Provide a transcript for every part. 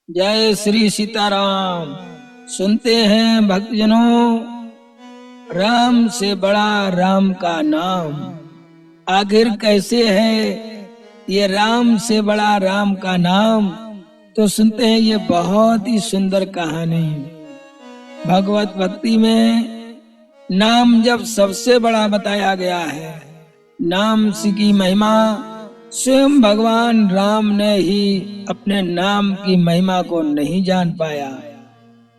जय श्री सीताराम। सुनते हैं भक्तजनों, राम से बड़ा राम का नाम। आखिर कैसे है ये राम से बड़ा राम का नाम? तो सुनते हैं ये बहुत ही सुंदर कहानी। भगवत भक्ति में नाम जब सबसे बड़ा बताया गया है, नाम की महिमा स्वयं भगवान राम ने ही अपने नाम की महिमा को नहीं जान पाया।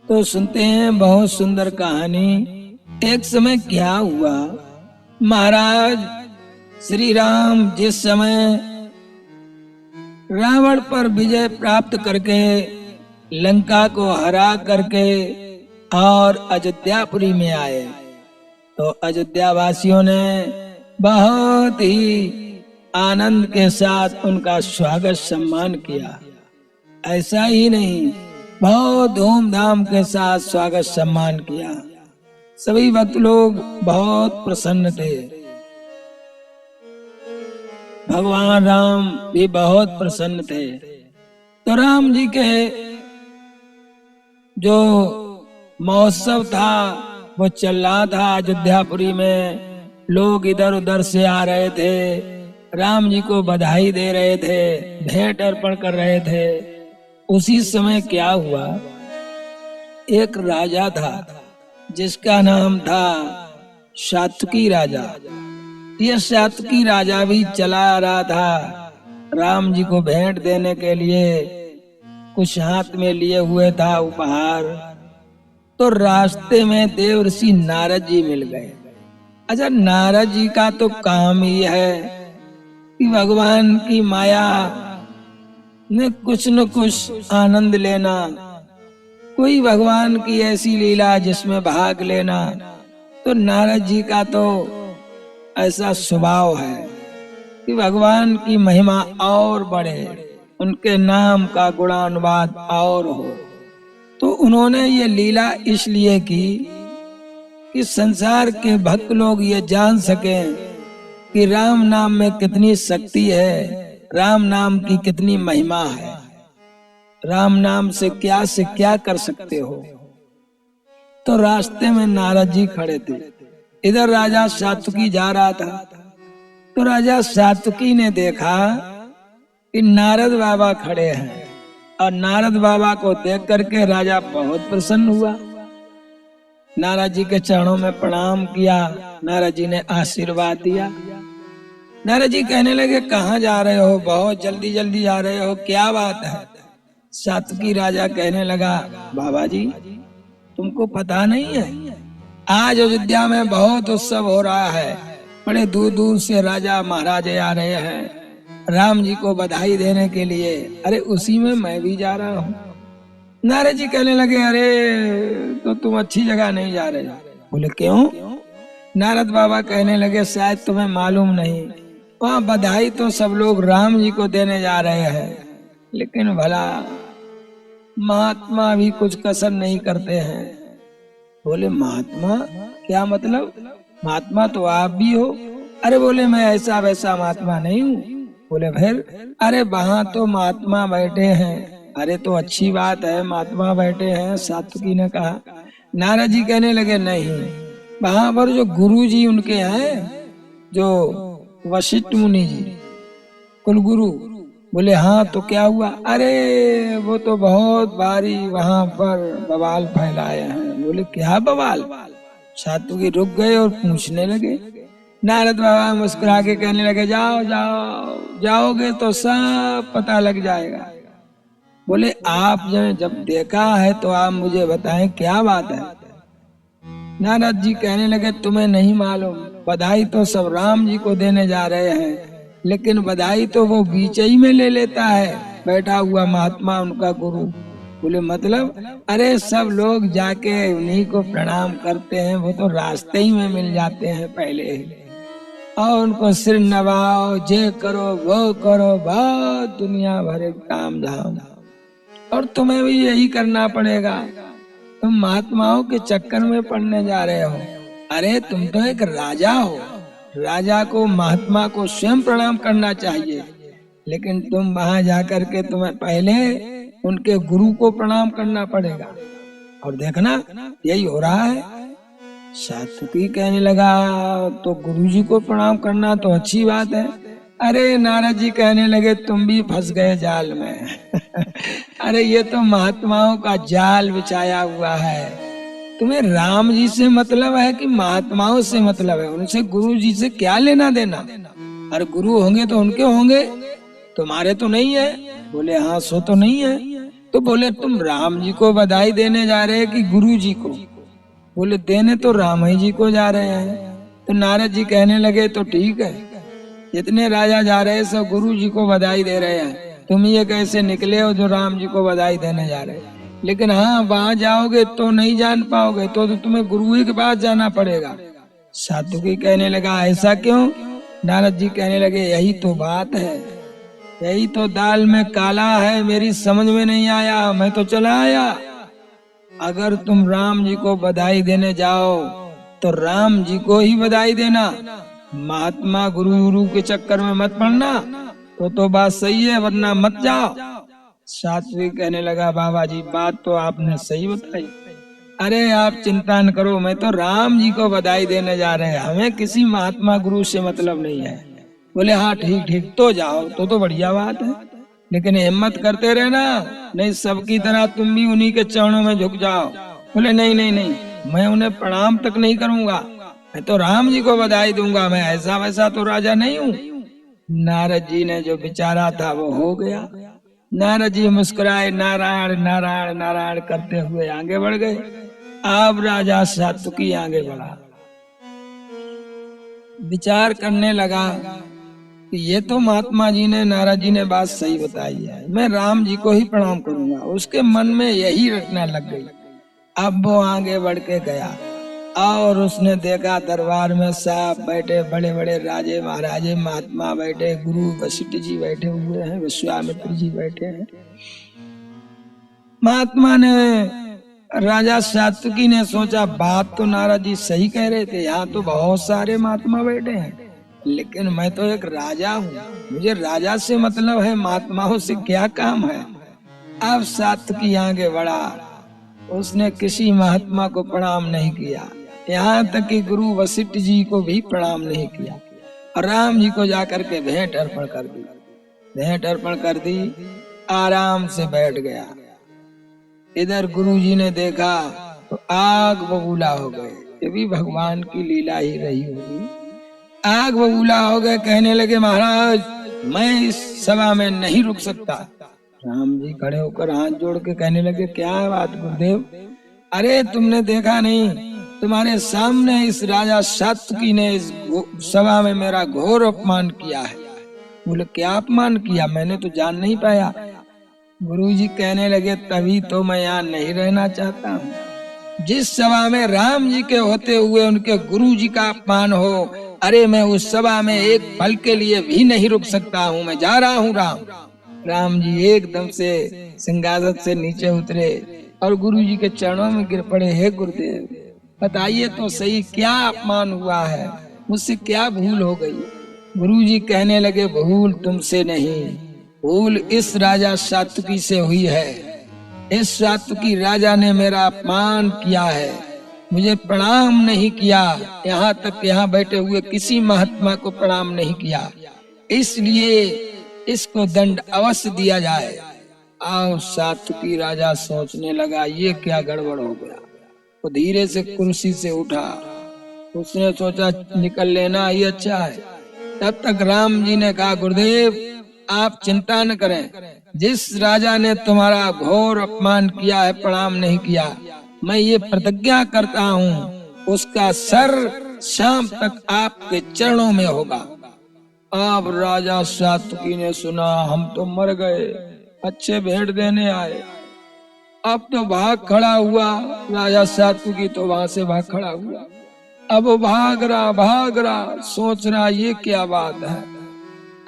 तो सुनते हैं बहुत सुंदर कहानी। एक समय क्या हुआ, महाराज श्री राम जिस समय रावण पर विजय प्राप्त करके लंका को हरा करके और अयोध्यापुरी में आए, तो अयोध्या वासियों ने बहुत ही आनंद के साथ उनका स्वागत सम्मान किया। ऐसा ही नहीं, बहुत धूमधाम के साथ स्वागत सम्मान किया। सभी भक्त लोग बहुत प्रसन्न थे। भगवान राम भी बहुत प्रसन्न थे। तो राम जी के जो महोत्सव था वो चल रहा था अयोध्यापुरी में। लोग इधर उधर से आ रहे थे, राम जी को बधाई दे रहे थे, भेंट अर्पण कर रहे थे। उसी समय क्या हुआ, एक राजा था जिसका नाम था सात्विकी राजा। यह सात्विकी राजा भी चला आ रहा था राम जी को भेंट देने के लिए, कुछ हाथ में लिए हुए था उपहार। तो रास्ते में देवर्षि नारद जी मिल गए। अच्छा, नारद जी का तो काम ही है कि भगवान की माया में कुछ न कुछ आनंद लेना, कोई भगवान की ऐसी लीला जिसमें भाग लेना। तो नारद जी का तो ऐसा स्वभाव है कि भगवान की महिमा और बढ़े, उनके नाम का गुणानुवाद और हो। तो उन्होंने ये लीला इसलिए की कि संसार के भक्त लोग ये जान सकें कि राम नाम में कितनी शक्ति है, राम नाम की कितनी महिमा है, राम नाम से क्या कर सकते हो। तो रास्ते में नारद जी खड़े थे। इधर राजा सात्विकी जा रहा था। तो राजा सात्विकी ने देखा कि नारद बाबा खड़े हैं, और नारद बाबा को देख करके राजा बहुत प्रसन्न हुआ। नारद जी के चरणों में प्रणाम किया। नारद जी ने आशीर्वाद दिया। नारद जी कहने लगे, कहाँ जा रहे हो? बहुत जल्दी जल्दी जा रहे हो, क्या बात है? सात्विकी राजा कहने लगा, बाबा जी तुमको पता नहीं है, आज अयोध्या में बहुत उत्सव हो रहा है। बड़े दूर दूर से राजा महाराजे आ रहे हैं राम जी को बधाई देने के लिए। अरे उसी में मैं भी जा रहा हूँ। नारद जी कहने लगे, अरे तो तुम अच्छी जगह नहीं जा रहे। बोले क्यों? नारद बाबा कहने लगे, शायद तुम्हें मालूम नहीं, वहाँ बधाई तो सब लोग राम जी को देने जा रहे हैं, लेकिन भला महात्मा भी कुछ कसर नहीं करते हैं। बोले महात्मा क्या मतलब? महात्मा तो आप भी हो। अरे बोले मैं ऐसा वैसा महात्मा नहीं हूँ। बोले फिर? अरे वहाँ तो महात्मा बैठे हैं। अरे तो अच्छी बात है, महात्मा बैठे हैं, सात्विकी ने कहा। नारद जी कहने लगे, नहीं, वहाँ पर जो गुरु जी उनके हैं, जो वशिष्ठ मुनि जी, कुलगुरु। बोले हाँ, तो क्या हुआ? अरे वो तो बहुत भारी वहाँ पर बवाल फैलाए हैं। बोले क्या बवाल? सात्विकी रुक गए और पूछने लगे। नारद बाबा मुस्कुरा के कहने लगे, जाओ जाओ, जाओगे तो सब पता लग जाएगा। बोले आप जब देखा है तो आप मुझे बताएं क्या बात है। नारद जी कहने लगे, तुम्हें नहीं मालूम, बधाई तो सब राम जी को देने जा रहे हैं, लेकिन बधाई तो वो बीच ही में ले लेता है बैठा हुआ महात्मा, उनका गुरु। बोले मतलब? अरे सब लोग जाके उन्हीं को प्रणाम करते हैं, वो तो रास्ते ही में मिल जाते हैं पहले ही, और उनको सिर नवाओ, जे करो वो करो, बहुत दुनिया भरे काम धाम। और तुम्हें भी यही करना पड़ेगा, तुम महात्माओं के चक्कर में पड़ने जा रहे हो। अरे तुम तो एक राजा हो, राजा को महात्मा को स्वयं प्रणाम करना चाहिए, लेकिन तुम वहां जाकर के तुम्हें पहले उनके गुरु को प्रणाम करना पड़ेगा। और देखना यही हो रहा है। सात्विकी कहने लगा तो गुरुजी को प्रणाम करना तो अच्छी बात है। अरे नारद जी कहने लगे तुम भी फंस गए जाल में। अरे ये तो महात्माओं का जाल बिछाया हुआ है। तुम्हें राम जी से मतलब है कि महात्माओं से मतलब है? उनसे गुरु जी से क्या लेना देना? और गुरु होंगे तो उनके होंगे, तुम्हारे तो नहीं है। बोले हाँ सो तो नहीं है। तो बोले तुम राम जी को बधाई देने जा रहे हैं कि गुरु जी को? बोले देने तो राम ही जी को जा रहे हैं। तो नारद जी कहने लगे तो ठीक है, जितने राजा जा रहे हैं सब गुरु जी को बधाई दे रहे हैं, तुम ये कैसे निकले हो जो राम जी को बधाई देने जा रहे हैं? लेकिन हाँ वहां जाओगे तो नहीं जान पाओगे, तो तुम्हें गुरु ही के पास जाना पड़ेगा। सात्विकी कहने लगा ऐसा क्यों? नारद जी कहने लगे यही तो बात है, यही तो दाल में काला है, मेरी समझ में नहीं आया, मैं तो चला आया। अगर तुम राम जी को बधाई देने जाओ तो राम जी को ही बधाई देना, महात्मा गुरु के चक्कर में मत पड़ना। तो बात सही है, वरना मत जाओ। सात्विक कहने लगा बाबा जी बात तो आपने सही बताई। अरे आप चिंता न करो, मैं तो राम जी को बधाई देने जा रहे हैं, हमें किसी महात्मा गुरु से मतलब नहीं है। बोले हाँ ठीक ठीक तो जाओ, तो बढ़िया बात है, लेकिन हिम्मत करते रहना, नहीं सबकी तरह तुम भी उन्हीं के चरणों में झुक जाओ। बोले नहीं नहीं नहीं, मैं उन्हें प्रणाम तक नहीं करूंगा, मैं तो राम जी को बधाई दूंगा, मैं ऐसा वैसा तो राजा नहीं हूँ। नारद जी ने जो विचारा था वो हो गया। नारद जी मुस्कुराए, नारायण नारायण नारायण करते हुए आगे बढ़ गए। अब राजा सात्विकी आगे बढ़ा, विचार करने लगा कि ये तो महात्मा जी ने, नारद जी ने बात सही बताई है, मैं राम जी को ही प्रणाम करूंगा। उसके मन में यही रटना लग गई। अब वो आगे बढ़ के गया और उसने देखा दरबार में सब बैठे, बड़े बड़े राजे महाराजे महात्मा बैठे, गुरु वशिष्ठ जी बैठे हुए हैं, विश्वामित्र जी बैठे हैं। महात्मा ने, राजा सात्विकी ने सोचा बात तो नारद जी सही कह रहे थे, यहाँ तो बहुत सारे महात्मा बैठे हैं, लेकिन मैं तो एक राजा हूँ, मुझे राजा से मतलब है, महात्माओं से क्या काम है। अब सात्विकी आगे बढ़ा, उसने किसी महात्मा को प्रणाम नहीं किया, यहाँ तक कि गुरु वशिष्ठ जी को भी प्रणाम नहीं किया, और राम जी को जाकर के भेंट अर्पण कर दी। भेंट अर्पण कर दी, आराम से बैठ गया। इधर गुरु जी ने देखा तो आग बबूला हो गए। ये भी भगवान की लीला ही रही होगी। आग बबूला हो गए, कहने लगे महाराज मैं इस सभा में नहीं रुक सकता। राम जी खड़े होकर हाथ जोड़ के कहने लगे क्या बात गुरुदेव? अरे तुमने देखा नहीं, तुम्हारे सामने इस राजा सात्विकी ने इस सभा में मेरा घोर अपमान किया है। बोले क्या अपमान किया? मैंने तो जान नहीं पाया। गुरुजी कहने लगे तभी तो मैं यहाँ नहीं रहना चाहता हूँ। जिस सभा में राम जी के होते हुए उनके गुरु जी का अपमान हो, अरे मैं उस सभा में एक पल के लिए भी नहीं रुक सकता हूँ, मैं जा रहा हूँ। राम जी एकदम से सिंहासन से नीचे उतरे और गुरु जी के चरणों में गिर पड़े। हे गुरुदेव बताइए तो सही क्या अपमान हुआ है, मुझसे क्या भूल हो गई? गुरु जी कहने लगे भूल तुमसे नहीं, भूल इस राजा सात्विकी से हुई है। इस सात्विकी राजा ने मेरा अपमान किया है, मुझे प्रणाम नहीं किया, यहाँ तक यहाँ बैठे हुए किसी महात्मा को प्रणाम नहीं किया, इसलिए इसको दंड अवश्य दिया जाए। आओ सात्विकी राजा सोचने लगा ये क्या गड़बड़ हो गया। वो धीरे से कुर्सी से उठा, उसने सोचा निकल लेना ही अच्छा है। तब तक राम जी ने कहा गुरुदेव आप चिंता न करें, जिस राजा ने तुम्हारा घोर अपमान किया है, प्रणाम नहीं किया, मैं ये प्रतिज्ञा करता हूँ उसका सर शाम तक आपके चरणों में होगा। अब राजा सात्विकी ने सुना हम तो मर गए, अच्छे भेंट देने आए। अब तो भाग खड़ा हुआ, राजा सात्विकी तो वहां से भाग खड़ा हुआ। अब वो भाग रहा सोच रहा ये क्या बात है।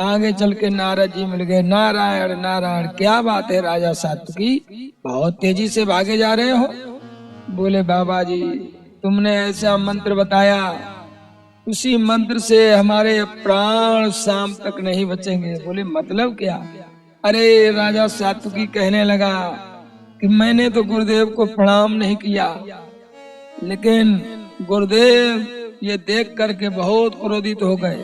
आगे चल के नारद जी मिल गए। नारायण नारायण क्या बात है राजा सात्विकी, बहुत तेजी से भागे जा रहे हो? बोले बाबा जी तुमने ऐसा मंत्र बताया, उसी मंत्र से हमारे प्राण शाम तक नहीं बचेंगे। बोले मतलब क्या? अरे राजा सात्विकी कहने लगा कि मैंने तो गुरुदेव को प्रणाम नहीं किया, लेकिन गुरुदेव ये देख करके बहुत क्रोधित हो गए।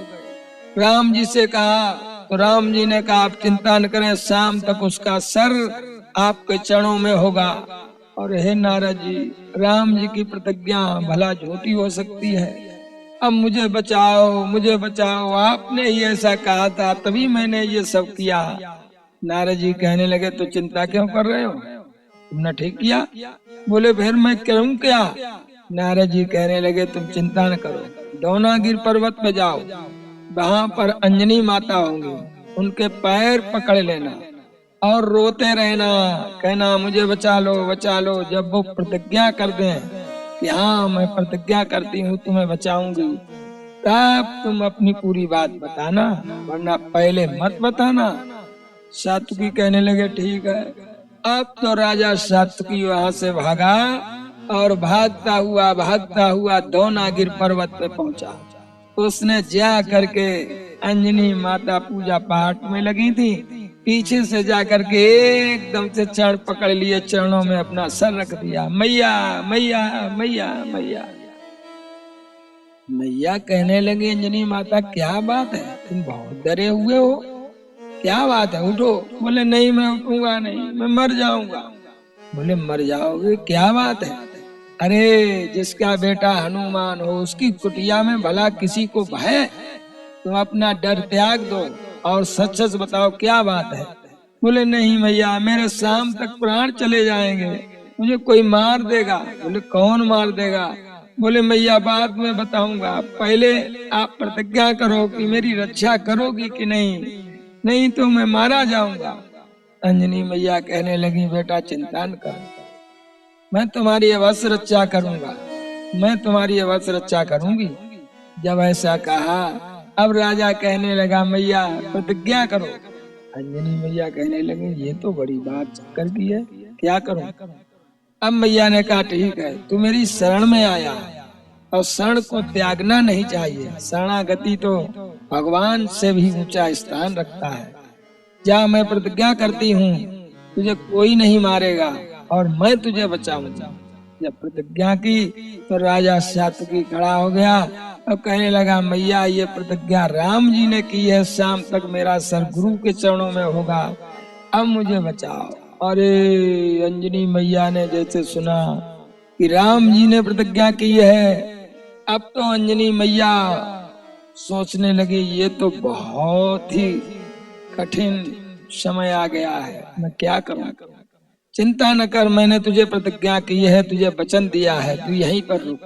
राम जी से कहा तो राम जी ने कहा आप चिंता न करें, शाम तक उसका सर आपके चरणों में होगा। और हे नारद जी, राम जी की प्रतिज्ञा भला झूठी हो सकती है? अब मुझे बचाओ, मुझे बचाओ, आपने ही ऐसा कहा था तभी मैंने ये सब किया। नारद जी कहने लगे तो चिंता क्यों कर रहे हो, तुमने ठीक किया। बोले फिर मैं करूं क्या? नारद जी कहने लगे तुम चिंता न करो, दौनागिर पर्वत पे जाओ, वहां पर अंजनी माता होंगी, उनके पैर पकड़ लेना और रोते रहना, कहना मुझे बचा लो बचा लो। जब वो प्रतिज्ञा कर दें कि हाँ मैं प्रतिज्ञा करती हूँ तुम्हें बचाऊंगी, तब तुम अपनी पूरी बात बताना, वरना पहले मत बताना। सात्विकी कहने लगे ठीक है। अब तो राजा सात्विकी वहां से भागा और भागता हुआ दौनागिर पर्वत पे पहुंचा। उसने जा करके अंजनी माता पूजा पाठ में लगी थी, पीछे से जा करके एकदम से चरण पकड़ लिए, चरणों में अपना सर रख दिया, मैया मैया मैया मैया। मैया कहने लगी अंजनी माता क्या बात है, तुम बहुत डरे हुए हो, क्या बात है, उठो। बोले नहीं मैं उठूंगा नहीं, मैं मर जाऊंगा। बोले मर जाओगे, क्या बात है? अरे जिसका बेटा हनुमान हो उसकी कुटिया में भला किसी को भय? तुम अपना डर त्याग दो और सच सच बताओ क्या बात है। बोले नहीं मैया, मेरे शाम तक प्राण चले जाएंगे, मुझे कोई मार देगा। बोले कौन मार देगा? बोले मैया बाद में बताऊंगा, पहले आप प्रतिज्ञा करो कि मेरी रक्षा करोगी कि नहीं, नहीं तो मैं मारा जाऊंगा। अंजनी मैया कहने लगी बेटा चिंता न कर, मैं तुम्हारी अवश्य रक्षा करूंगा, मैं तुम्हारी अवश्य रक्षा करूंगी। जब ऐसा कहा अब राजा कहने लगा मैया प्रतिज्ञा करो। अंजनी मैया कहने लगे ये तो बड़ी बात चक्कर की है, क्या करूं? अब मैया ने कहा ठीक है, तू मेरी शरण में आया और शरण को त्यागना नहीं चाहिए, शरणागति तो भगवान से भी ऊंचा स्थान रखता है। जा मैं प्रतिज्ञा करती हूँ तुझे कोई नहीं मारेगा और मैं तुझे बचाऊंगा। जब प्रतिज्ञा की तो राजा सात्विकी खड़ा हो गया और कहने लगा मैया ये प्रतिज्ञा राम जी ने की है, शाम तक मेरा सर गुरु के चरणों में होगा, अब मुझे बचाओ। अरे अंजनी मैया ने जैसे सुना कि राम जी ने प्रतिज्ञा की है, अब तो अंजनी मैया सोचने लगी ये तो बहुत ही कठिन समय आ गया है, मैं क्या करूं? चिंता न कर, मैंने तुझे प्रतिज्ञा की है, तुझे वचन दिया है, तू यहीं पर रुक।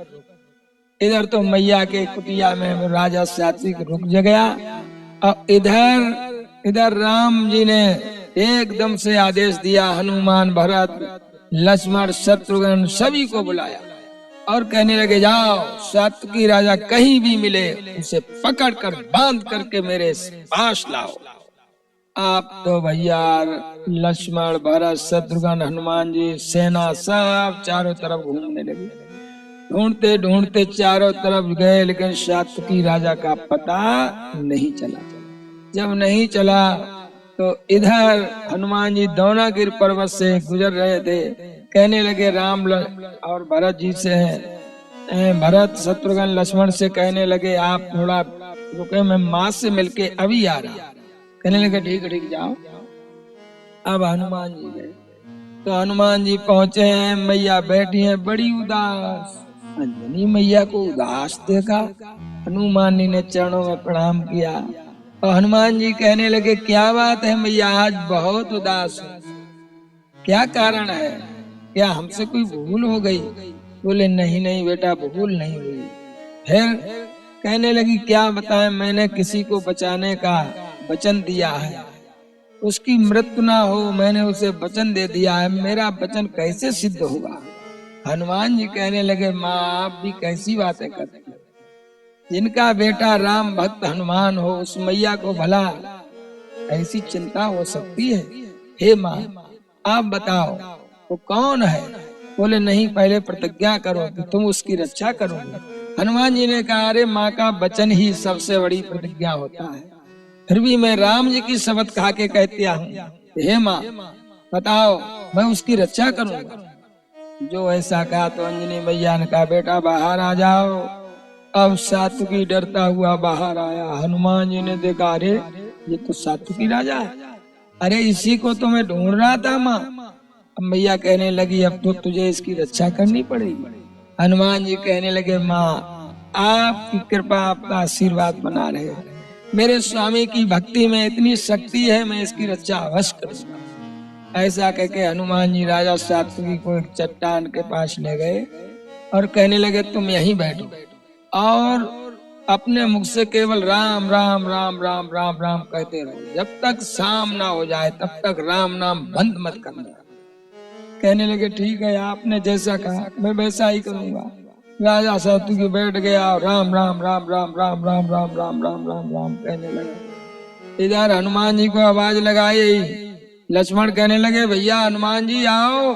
इधर तो मैया के कुटिया में राजा सात्विक रुक गया और इधर राम जी ने एकदम से आदेश दिया, हनुमान भरत लक्ष्मण शत्रुघ्न सभी को बुलाया और कहने लगे जाओ सात्विकी राजा कहीं भी मिले उसे पकड़ कर बांध करके मेरे पास लाओ। आप तो भैया लक्ष्मण भरत शत्रुघ्न हनुमान जी सेना सब चारों तरफ घूमने लगे, ढूंढते ढूंढते चारों तरफ गए, लेकिन सात्विकी राजा का पता नहीं चला। जब नहीं चला तो इधर हनुमान जी दौनागिर पर्वत से गुजर रहे थे, कहने लगे राम और भरत जी से भरत शत्रुघ्न लक्ष्मण से कहने लगे आप थोड़ा रुके, मैं माँ से मिलके अभी आ रहा। कहने लगे ठीक है ठीक जाओ। अब हनुमान जी गए तो हनुमान जी पहुंचे हैं, मैया बैठी हैं बड़ी उदास। अंजनी मैया को उदास देखा, हनुमान जी ने चरणों में प्रणाम किया और हनुमान जी कहने लगे क्या बात है मैया आज बहुत उदास हो, क्या कारण है, क्या हमसे कोई भूल हो गई? बोले नहीं नहीं बेटा भूल नहीं हुई। फिर कहने लगी क्या बताएं, मैंने किसी को बचाने का वचन दिया है, उसकी मृत्यु ना हो, मैंने उसे वचन दे दिया है, मेरा वचन कैसे सिद्ध होगा? हनुमान जी कहने लगे माँ आप भी कैसी बातें करती हो, जिनका बेटा राम भक्त हनुमान हो उस मैया को भला ऐसी चिंता हो सकती है? हे माँ आप बताओ वो कौन है? बोले नहीं पहले प्रतिज्ञा करो कि तुम उसकी रक्षा करोगे। हनुमान जी ने कहा अरे माँ का वचन ही सबसे बड़ी प्रतिज्ञा होता है, फिर भी मैं राम जी की शपथ खा के कहती हूँ हे माँ बताओ, मैं उसकी रक्षा करूंगा। जो ऐसा कहा तो अंजनी मैया ने कहा, बेटा बाहर आ जाओ। अब सात्विकी डरता हुआ बाहर आया। हनुमान जी ने देखा, अरे ये तो सात्विकी राजा है, अरे इसी को तो मैं ढूंढ रहा था माँ। अब मैया कहने लगी, अब तो तुझे इसकी रक्षा करनी पड़ेगी। हनुमान जी कहने लगे, माँ आपकी कृपा, आपका आशीर्वाद बना रहे, मेरे स्वामी की भक्ति में इतनी शक्ति है, मैं इसकी रक्षा अवश्य करूंगा। ऐसा कहके हनुमान जी राजा सात्विकी को एक चट्टान के पास ले गए और कहने लगे, तुम यहीं बैठो और अपने मुख से केवल राम राम राम राम राम राम कहते रहो, जब तक शाम ना हो जाए तब तक राम नाम बंद मत करना। कहने लगे, ठीक है, आपने जैसा कहा मैं वैसा ही करूंगा। राजा सात्विकी बैठ गया और राम राम राम राम राम राम राम राम राम राम राम कहने लगा। इधर हनुमान जी को आवाज लगाई। लक्ष्मण कहने लगे, भैया हनुमान जी आओ,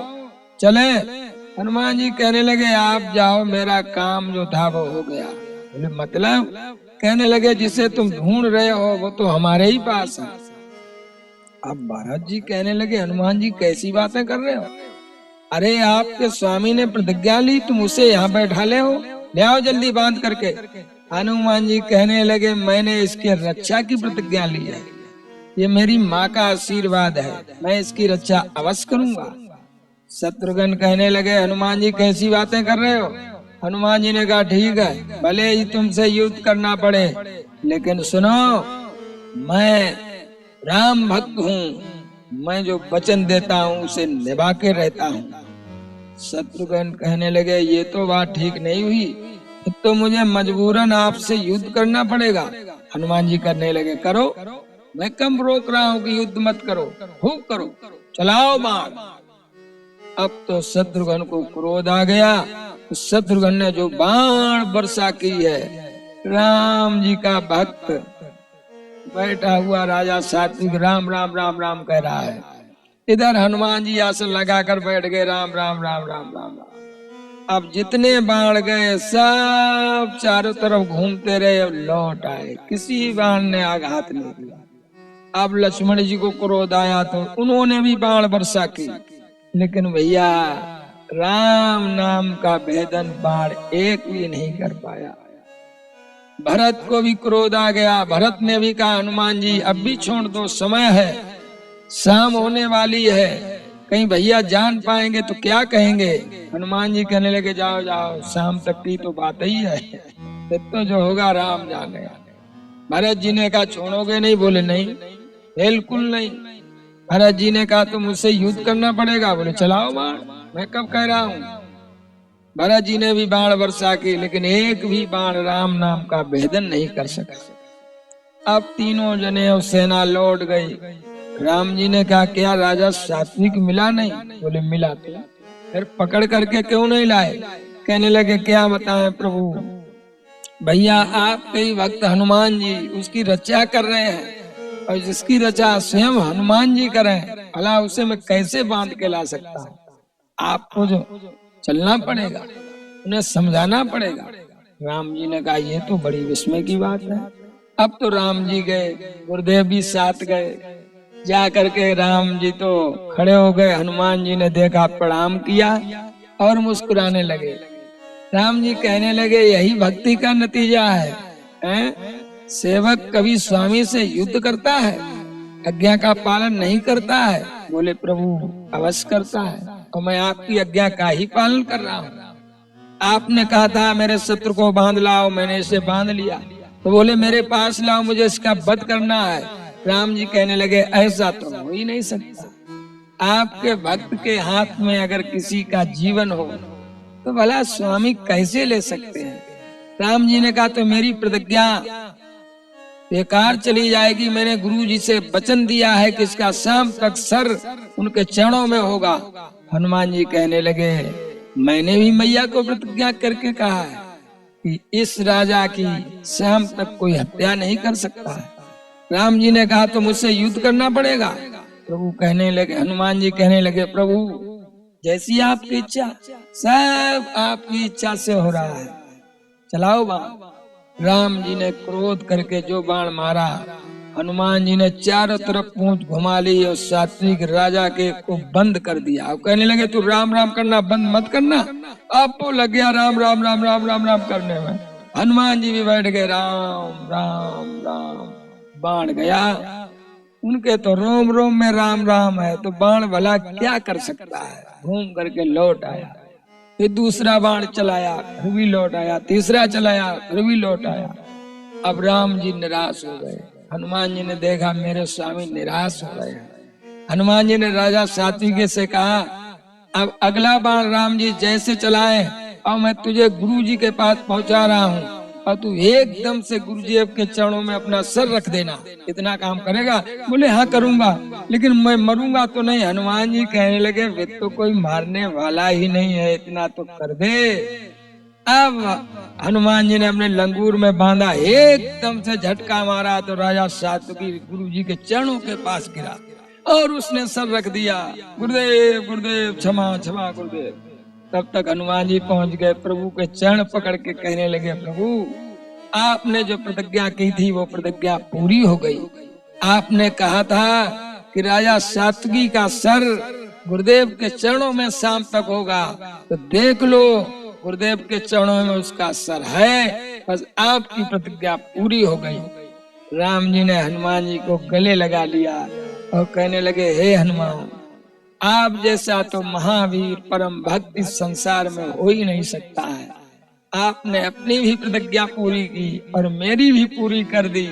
चले। हनुमान जी कहने लगे, आप जाओ, मेरा काम जो था वो हो गया। बोले मतलब? कहने लगे, जिसे तुम ढूंढ रहे हो वो तो हमारे ही पास है। अब भरत जी कहने लगे, हनुमान जी कैसी बातें कर रहे हो? अरे आपके स्वामी ने प्रतिज्ञा ली, तुम उसे यहाँ बैठा ले हो, ले आओ जल्दी बांध करके। हनुमान जी कहने लगे, मैंने इसकी रक्षा की प्रतिज्ञा ली है, ये मेरी माँ का आशीर्वाद है, मैं इसकी रक्षा अवश्य करूंगा। शत्रुघ्न कहने लगे, हनुमान जी कैसी बातें कर रहे हो? हनुमान जी ने कहा, ठीक है, भले ही तुमसे युद्ध करना पड़े, लेकिन सुनो, मैं राम भक्त हूँ, मैं जो वचन देता हूँ उसे निभा के रहता हूँ। शत्रुघ्न कहने लगे, ये तो बात ठीक नहीं हुई, तो मुझे मजबूरन आपसे युद्ध करना पड़ेगा। हनुमान जी करने लगे, करो, मैं कम रोक रहा हूँ कि युद्ध मत करो, खूब करो, चलाओ बाण। अब तो शत्रुघ्न को क्रोध आ गया। तो शत्रुघ्न ने जो बाण वर्षा की है, राम जी का भक्त बैठा हुआ राजा सात्विक राम राम राम राम कह रहा है, इधर हनुमान जी आसन लगाकर बैठ गए, राम राम राम राम राम राम। अब जितने बाण गए सब चारों तरफ घूमते रहे और लौट आए, किसी बाण ने आघात नहीं किया। अब लक्ष्मण जी को क्रोध आया तो उन्होंने भी बाण वर्षा की, लेकिन भैया राम नाम का भेदन बाण एक भी नहीं कर पाया। भरत को भी क्रोध आ गया। भरत ने भी कहा, हनुमान जी अब भी छोड़ दो, समय है, शाम होने वाली है, कहीं भैया जान पाएंगे तो क्या कहेंगे। हनुमान जी कहने लगे, जाओ जाओ, शाम तक की तो बात ही है, तो जो होगा राम जाने। भरत जी ने कहा, छोड़ोगे नहीं? बोले नहीं, बिल्कुल नहीं। भरत जी ने कहा, तो मुझसे युद्ध करना पड़ेगा। बोले चलाओ बाण, मैं कब कह रहा हूँ। भरत जी ने भी बाण वर्षा की, लेकिन एक भी बाण राम नाम का भेदन नहीं कर सका। अब तीनों जने और सेना लौट गई। राम जी ने कहा, क्या राजा सात्विक मिला नहीं? बोले मिला। तो फिर पकड़ करके क्यों नहीं लाए? कहने लगे, क्या बताएं प्रभु, भैया आपके ही भक्त हनुमान जी उसकी रक्षा कर रहे हैं, और जिसकी रक्षा स्वयं हनुमान जी करें, भला उसे मैं कैसे बांध के ला सकता हूँ? आपको जो चलना पड़ेगा, उन्हें समझाना पड़ेगा। राम जी ने कहा, ये तो बड़ी विस्मय की बात है। अब तो राम जी गए, गुरुदेव भी साथ गए। जा करके राम जी तो खड़े हो गए। हनुमान जी ने देखा, प्रणाम किया और मुस्कुराने लगे। राम जी कहने लगे, यही भक्ति का नतीजा है? सेवक कभी स्वामी से युद्ध करता है, आज्ञा का पालन नहीं करता है? बोले प्रभु अवश्य करता है, और मैं आपकी आज्ञा का ही पालन कर रहा हूँ। आपने कहा था मेरे शत्रु को बांध लाओ, मैंने इसे बांध लिया। तो बोले मेरे पास लाओ, मुझे इसका वध करना है। राम जी कहने लगे, ऐसा तो हो ही नहीं सकता। आपके भक्त के हाथ में अगर किसी का जीवन हो तो भला स्वामी कैसे ले सकते हैं? राम जी ने कहा, तो मेरी प्रतिज्ञा बेकार चली जाएगी। मैंने गुरु जी से वचन दिया है कि इसका शाम तक सर उनके चरणों में होगा। हनुमान जी कहने लगे, मैंने भी मैया को प्रतिज्ञा करके कहा है कि इस राजा की शाम तक कोई हत्या नहीं कर सकता है। राम जी ने कहा, तो मुझसे युद्ध करना पड़ेगा। प्रभु कहने लगे, हनुमान जी कहने लगे, प्रभु जैसी आपकी इच्छा, सब आपकी इच्छा से हो रहा है, चलाओ बाण। राम जी ने क्रोध करके जो बाण मारा, हनुमान जी ने चारों तरफ पूंछ घुमा ली और सात्विक राजा के को बंद कर दिया। अब कहने लगे तू राम राम करना बंद मत करना। अब वो लग गया राम राम राम राम राम राम करने में। हनुमान जी भी बैठ गए राम राम राम। बाण गया, उनके तो रोम रोम में राम राम है, तो बाण भला क्या कर सकता है। घूम करके लौट आया, फिर दूसरा बाण चलाया, फिर भी लौट आया, तीसरा चलाया, फिर भी लौट आया। अब राम जी निराश हो गए। हनुमान जी ने देखा मेरे स्वामी निराश हो गए। हनुमान जी ने राजा सात्विकी से कहा अब अगला बाण राम जी जैसे चलाए और मैं तुझे गुरु जी के पास पहुंचा रहा हूँ और तू एकदम से गुरु जी के चरणों में अपना सर रख देना। इतना काम करेगा? बोले हाँ करूंगा, लेकिन मैं मरूंगा तो नहीं। हनुमान जी कहने लगे वे तो कोई मारने वाला ही नहीं है, इतना तो कर दे। अब हनुमान जी ने अपने लंगूर में बांधा, एकदम से झटका मारा तो राजा सात्विकी गुरु जी के चरणों के पास गिरा और उसने सर रख दिया, गुरुदेव गुरुदेव क्षमा क्षमा गुरुदेव। तब तक हनुमान जी पहुंच गए, प्रभु के चरण पकड़ के कहने लगे प्रभु आपने जो प्रतिज्ञा की थी वो प्रतिज्ञा पूरी हो गई। आपने कहा था कि राजा सात्विकी का सर गुरुदेव के चरणों में शाम तक होगा, तो देख लो गुरुदेव के चरणों में उसका सर है, बस आपकी प्रतिज्ञा पूरी हो गई। राम जी ने हनुमान जी को गले लगा लिया और कहने लगे हे हनुमान, आप जैसा तो महावीर परम भक्त इस संसार में हो ही नहीं सकता है। आपने अपनी भी प्रतिज्ञा पूरी की और मेरी भी पूरी कर दी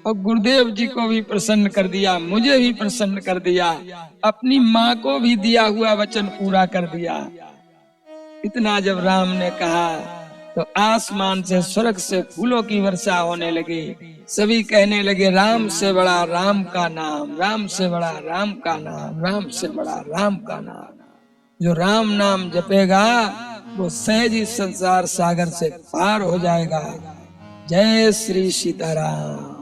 और गुरुदेव जी को भी प्रसन्न कर दिया, मुझे भी प्रसन्न कर दिया, अपनी माँ को भी दिया हुआ वचन पूरा कर दिया। इतना जब राम ने कहा तो आसमान से स्वर्ग से फूलों की वर्षा होने लगी। सभी कहने लगे राम से बड़ा राम का नाम, राम से बड़ा राम का नाम, राम से बड़ा राम का नाम। जो राम नाम जपेगा वो सहज ही संसार सागर से पार हो जाएगा। जय श्री सीताराम।